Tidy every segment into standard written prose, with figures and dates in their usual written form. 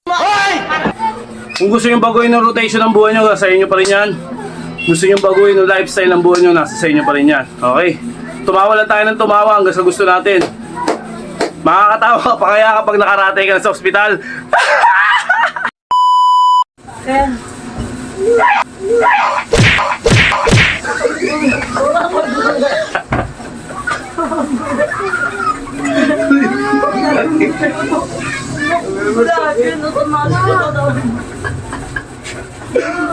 Hoy! Kung gusto nyo baguhin ng rotation ng buhay nyo, nasa inyo pa rin yan. Gusto nyo baguhin ng lifestyle ng buhay nyo, nasa sa inyo pa rin yan. Okay? Tumawa lang tayo ng tumawa hanggang sa gusto natin. Makakatawa ka pa kaya kapag nakaratay ka na sa ospital.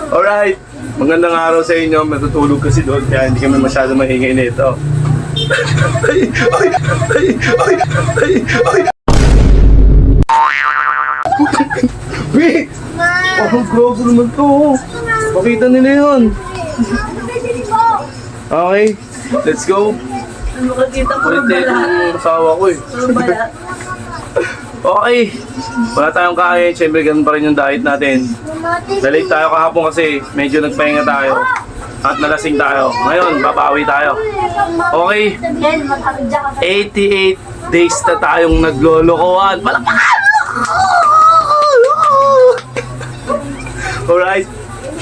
Alright, magandang araw sa inyo. Matutulog kasi doon kaya hindi kami masyado maingay nito. Ay! Ay! Ay! Ay! Ay! Ay! Wait! Parang grogo naman to. Pakita nila yun. Okay, let's go. Makikita ko Ulit na yung asawa ko eh. Okay, wala tayong kain. Siyempre ganun pa rin yung diet natin. Nalate tayo kahapon kasi medyo nagpahinga tayo. At nalasing tayo. Ngayon, babawi tayo. Okay, 88 days na tayong naglolokohan. Palakpakan! Alright,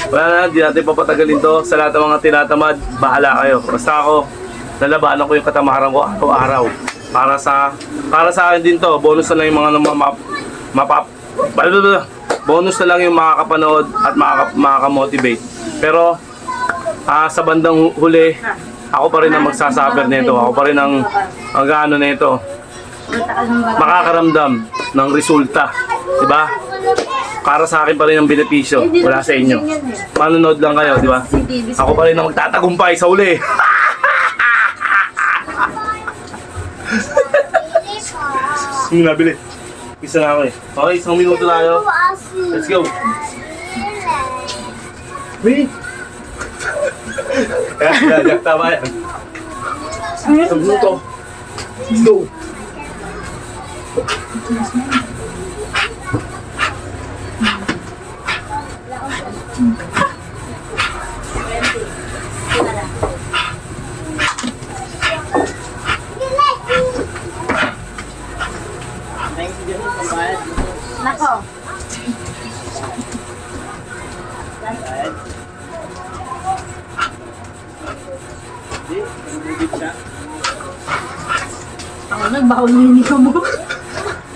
wala na, di natin papatagalin to. Sa lahat ng mga tinatamad, bahala kayo. Basta ako, nalabanan ko yung katamaran ko araw-araw. Para sa akin din to, bonus na lang yung mga bonus na lang yung makakapanood at makakamotivate. Pero sa bandang huli, ako pa rin ang magsasaber nito. Ako pa rin ang ano nito. Makakaramdam ng resulta, 'di ba? Para sa akin pa rin ang benepisyo, wala sa inyo. Manonood lang kayo, 'di ba? Ako pa rin ang magtatagumpay sa huli. Hindi nabili. Isa na ako eh. Okay, isang minuto tayo. Let's go. Wait! Kaya, tama yan. Isang minuto. Let's go. Nako. Nagbaho na hindi ka mo.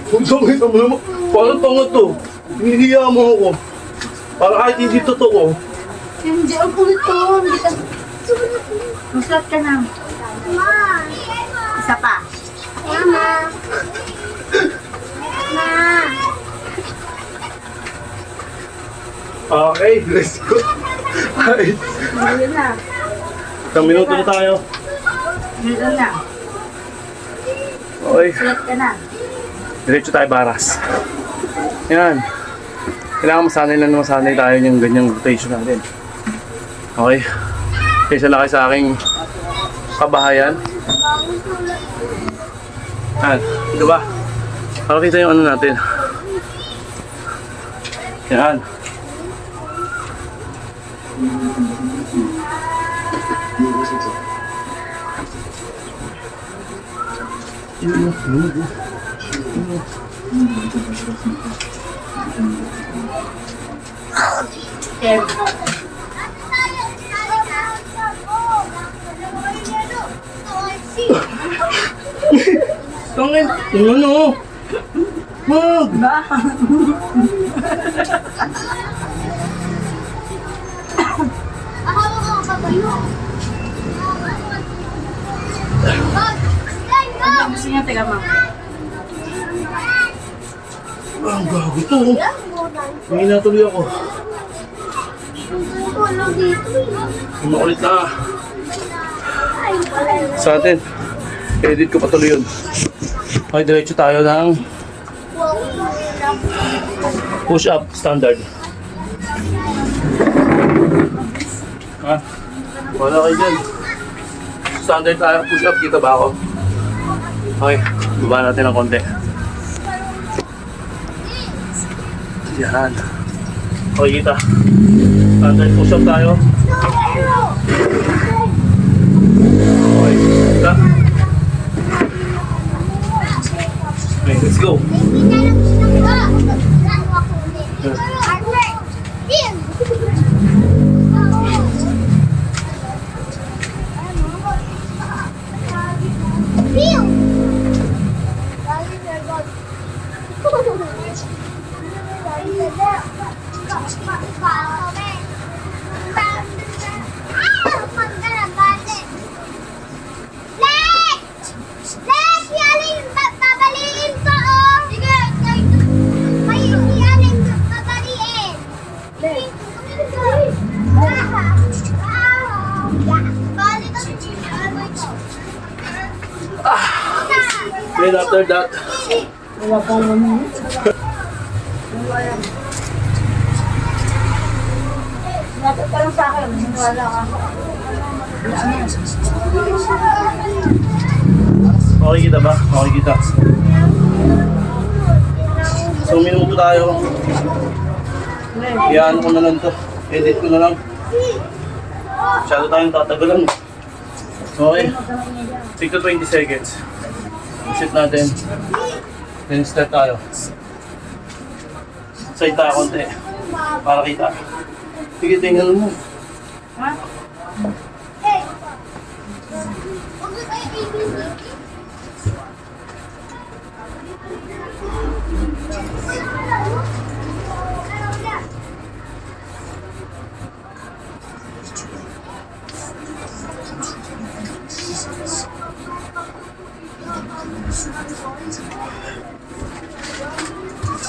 Huwag sabay ka mo. Paano tanga to? Hinihiya mo ako. Para kahit hindi totoo. Hindi ang kulit to. Hindi ka... Maslat ka na. Isa pa. Mama. Okay, let's go. Ay, Ayun na. isang minuto na tayo. Ayun na. Okay, Maslat ka na. diretso tayo baras. Yan. Kailangan masanay tayo yung ganyang rotation natin. Okay. Kaysa laki sa aking kabahayan. Yan. Ito ba? Para kita yung ano natin. Yan. Okay. Tangin! Yung ano? Wag! Ba? Gusto niya, teka ma. Ang gago to. May natuloy ako. Makulit na. Sa atin. Edit ko patuloy yun. Okay, diretso tayo ng push up standard. Ha? Wala kayo dyan. Standard tayo push up. Kita ba ako? Okay, baba natin ng konti. Yan. Okay, kita. Standard push up tayo. Okay, kita. Okay, let's go. Then after that, Lapit ka lang sa akin. Wala ka. okay kita ba? Okay kita. So, minuto tayo. Iyan ko na lang to. Edit ko na lang. Masyado tayong tatagalan. Okay. 6 to 20 seconds. Sit natin. Then start tayo. Side tayo konti. Para kita. Sige, tingnan mo. Ha?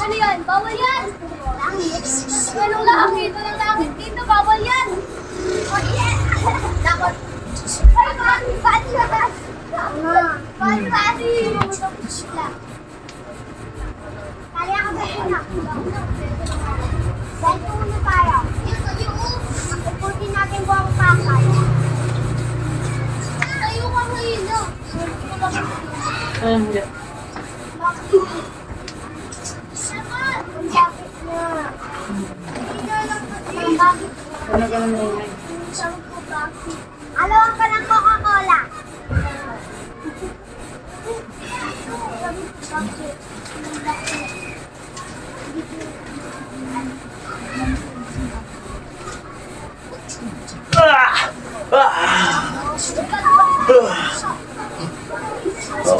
Ano yan? Bawal yan! Langit? Anong langit? Anong langit dito? Bawal yan! Oh, yeah! Dakot! Bali! Kaya ka ba yun? Dahil muna tayo. Uputin natin buwang pakay. Tayo ka ngayon, no? Hindi. Ano ka naman ingay? Alawang ka ng Coca-Cola.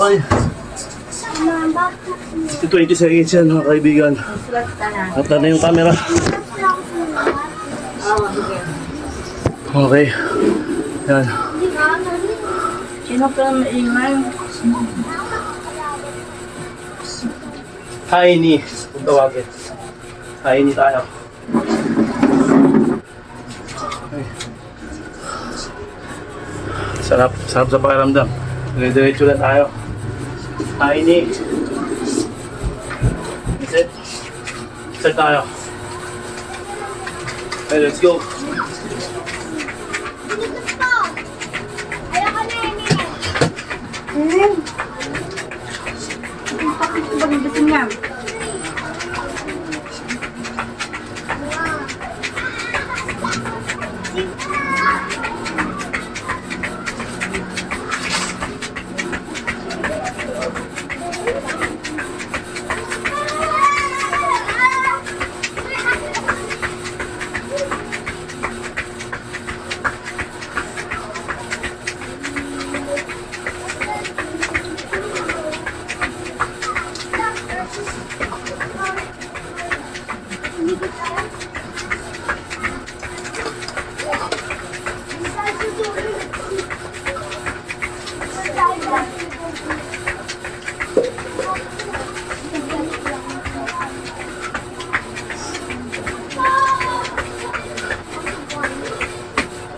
Okay. 20 seconds yan mga kaibigan. Sulat ka na. Mata na yung camera. Okay. Yan. Sino ka naman ingay? Tiny. Kung tawagin. Tiny tayo. Okay. Sarap. Sarap sa pakiramdam. Dire-diretso lang tayo. Tiny. That's it. Start tayo. Okay, let's go. Ayaw ka na, Bakit ba gusto niya?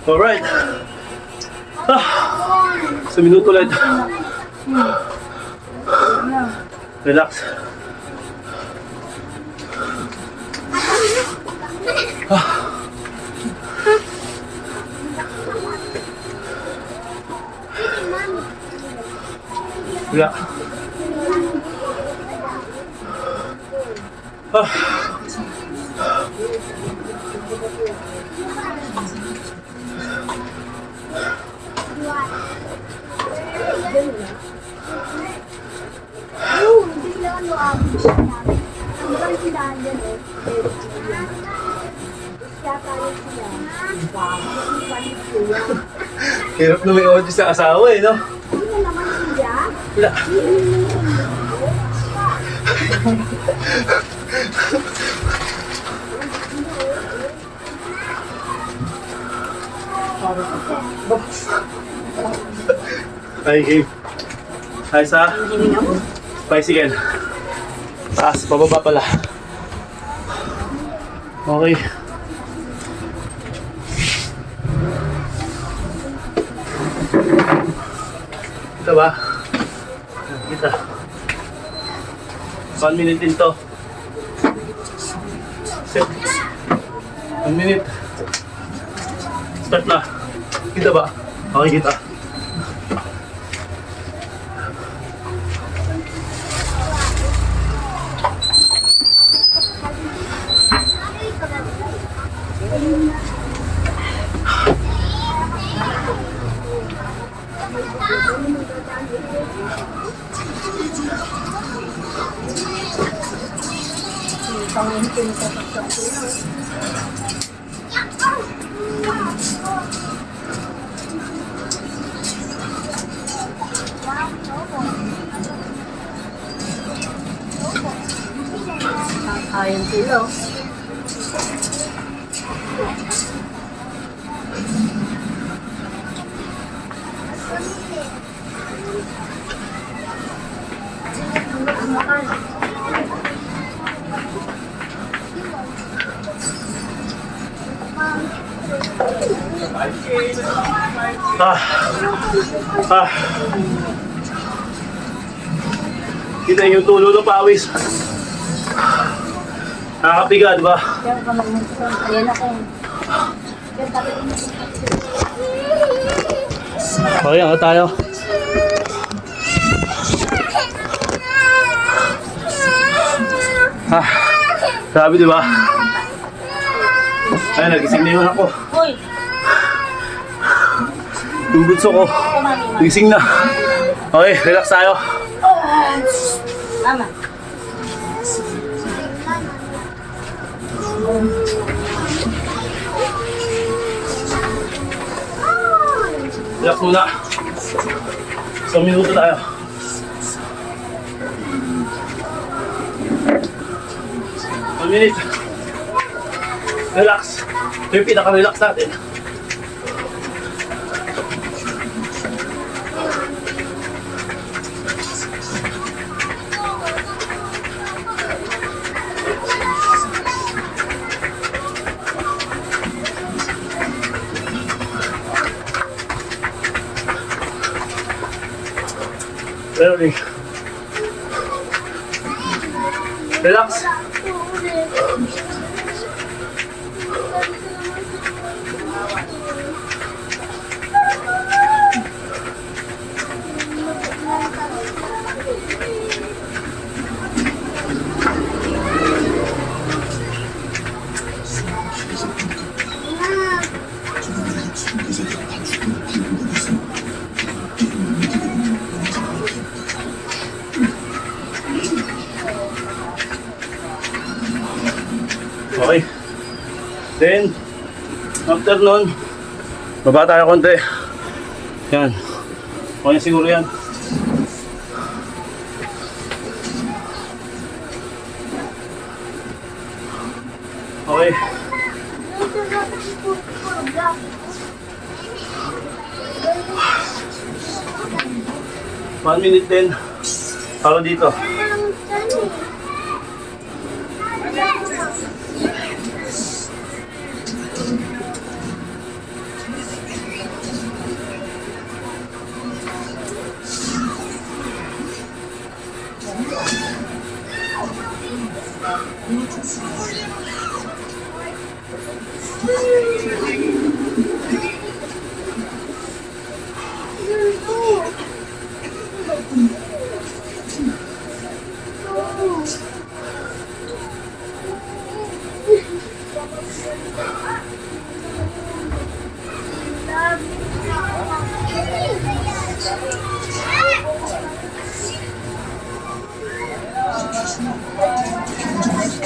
Alright. Sa minuto ulit. Relax. Wala. yung tindahan dyan eh. Yata yung sila. Hirap na may audio sa asawa eh, no? Hindi mo naman siya. Wala. Ay, game. Ay, sa bicycle. Taas, pababa pala. Okay. Kita ba? Kita. 1 minute din to. Set. 1 minute. Start na. Kita ba? Okay, kita. Ayun sila. Ah. Ah. Kita yung tulo ng pawis. Nakakapiga, di ba? Diyan ka magmunta. Ayan ako. Okay, ano tayo? Ah, grabe, di ba? Ay, nagising na yun ako. Uy! Yung bunso ko, nagising na. Okay, relax tayo. Mama. Relax muna. 1 minuto tayo. One minute. Relax. Ito yung pinaka-relax natin. Relax. Relax. Okay. Then, after nun, baba tayo konti. Yan. Okay siguro yan. Okay. 1 minute din. Para dito.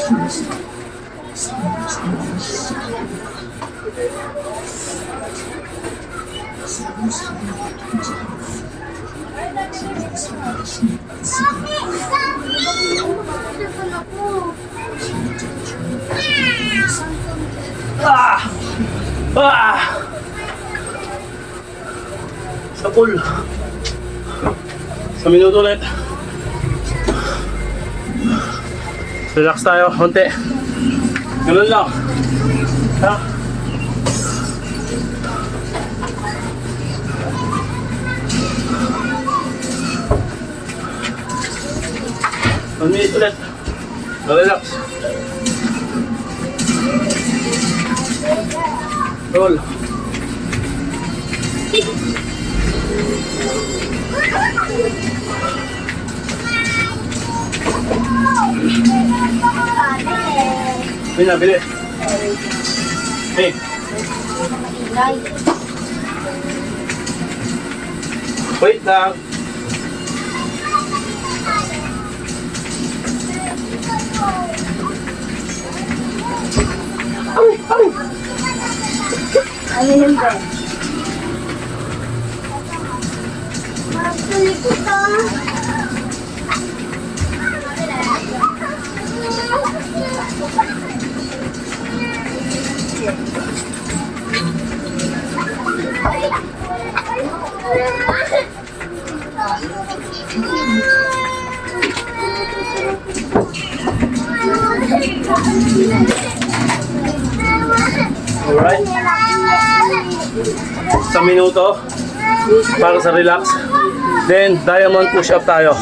Ah! Ah! Sa pool. Sa minuto ulit. Relax tayo, konti. Ganun lang. Ha? One minute ulit. Relax. Roll. Bili na, bili. Hey. Wait lang. Ano yun ba? Magtulikot ah. Alright. Sa minuto. Para sa relax. Then, diamond push-up tayo.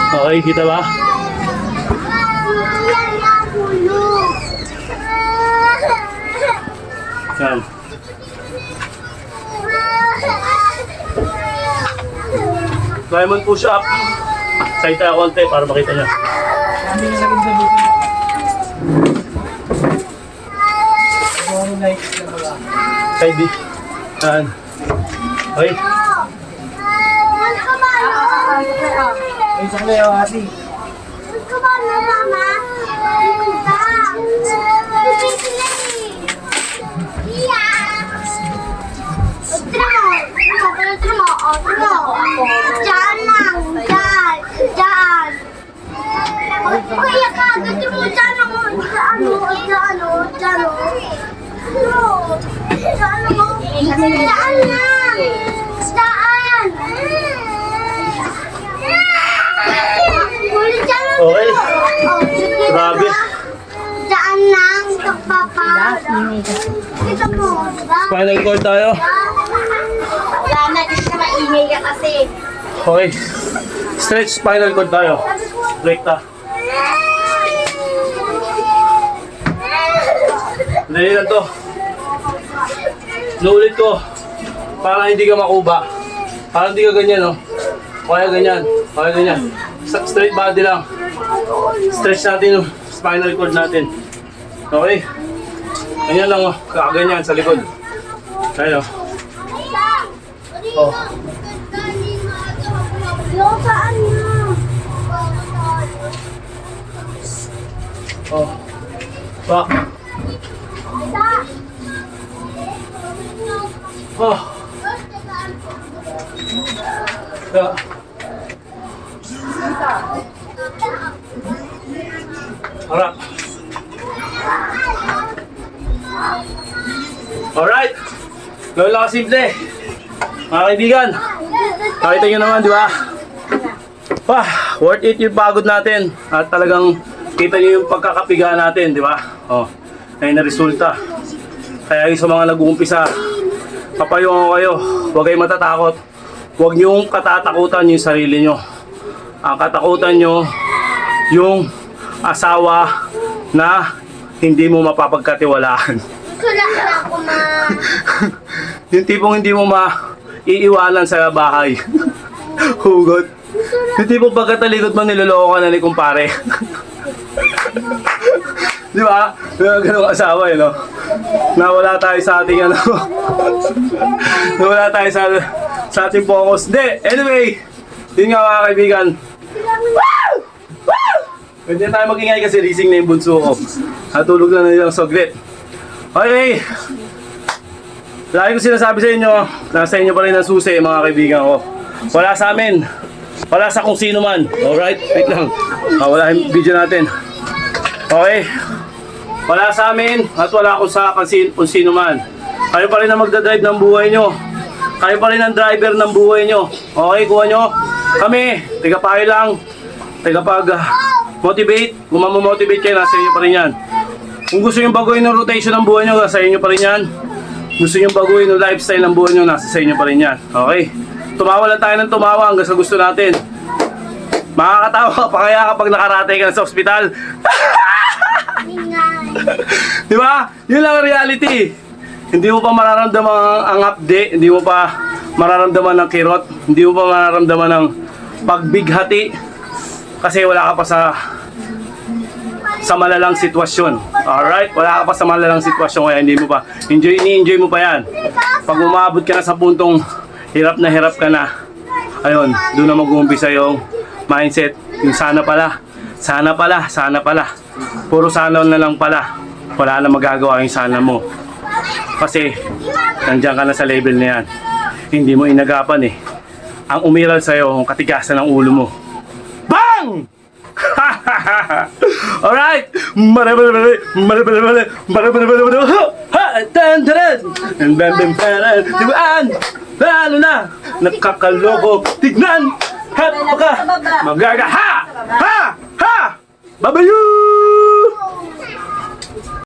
Okay, kita ba? Yan. Diamond push-up. Side tayo konti para makita nyo. Side B. Yan. Okay. Ay, sakli ako, ate. Kuya ka, gusto mo dyan ako. Daan lang! Daan! Okay. Grabe. Daan lang, papa. Ito mo, diba? Final cord tayo. Wala na, di siya maingay ka kasi. Okay. Stretch spinal cord tayo. Rekta. Dali lang to. Nuulit ko. Para hindi ka makuba. Para hindi ka ganyan, no? Kaya ganyan. Kaya ganyan. Straight body lang. Stretch natin yung spinal cord natin. Okay? Ganyan lang, oh. Kakaganyan sa likod. Ayan, oh. Oh. Saan na? Oh. Back. Oh. Yeah. Harap. Alright. Gawin lang kasimple. Mga kaibigan. Nakita nyo naman, di ba? Worth it yung pagod natin. At talagang kita nyo yung pagkakapiga natin, di ba? Oh, ayun na resulta. Kaya yung sa mga nag-uumpisa, papayong ko kayo. Huwag kayong matatakot. Huwag nyong katatakutan yung sarili nyo. Ang katakutan nyo, yung asawa na hindi mo mapapagkatiwalaan. Wala na ako, ma. Yung tipong hindi mo maiiwanan sa bahay. Hugot. Yung tipong pagkatalikod mo, niloloko ka na ni kumpare. Di ba? May ganung asawa, no? Nawala tayo sa ating ano. Nawala tayo sa ating focus. Hindi! Anyway! Yun nga mga kaibigan. Woo! Pwede na tayo magingay kasi rising na yung bunso ko. Natulog na yung soglet. Okay. Lagi ko sinasabi sa inyo, nasa inyo pa rin ang susi, mga kaibigan ko. Wala sa amin. Wala sa kung sino man. Alright? Wait lang. Wala yung video natin. Okay. Wala sa amin at wala kung sa kung sino man. Kayo pa rin ang magdadrive ng buhay nyo. Kayo pa rin ang driver ng buhay nyo. Okay, kuha nyo. Kami, tigapayo lang. Motivate. Kung mamomotivate kayo, nasa inyo pa rin yan. Kung gusto nyo baguhin ng rotation ng buhay nyo, nasa inyo pa rin yan. Gusto nyo baguhin ng lifestyle ng buhay nyo, nasa sa inyo pa rin yan. Okay? Tumawa lang tayo ng tumawa hanggang sa gusto natin. Makakatawa ka pa kaya kapag nakaratay ka na sa ospital. Di ba? Yun lang ang reality. Hindi mo pa mararamdaman ang update, hindi mo pa mararamdaman ng kirot, hindi mo pa mararamdaman ng pagbighati kasi wala ka pa sa malalang sitwasyon. Alright? Wala ka pa sa malalang sitwasyon kaya hindi mo pa ini-enjoy mo pa yan. Pag umabot ka na sa puntong hirap ka na, ayun, doon na mag-uumpisa yung mindset, yung sana pala. Puro sana na lang pala. Wala na magagawa yung sana mo. Kasi, nandiyan ka na sa level na yan. Hindi mo inagapan eh. Ang umiral sa'yo, ang katigasan ng ulo mo. Bang! Alright! Lalo na! Nakakaloko! Tignan! Magagaha! Ha! Babayu!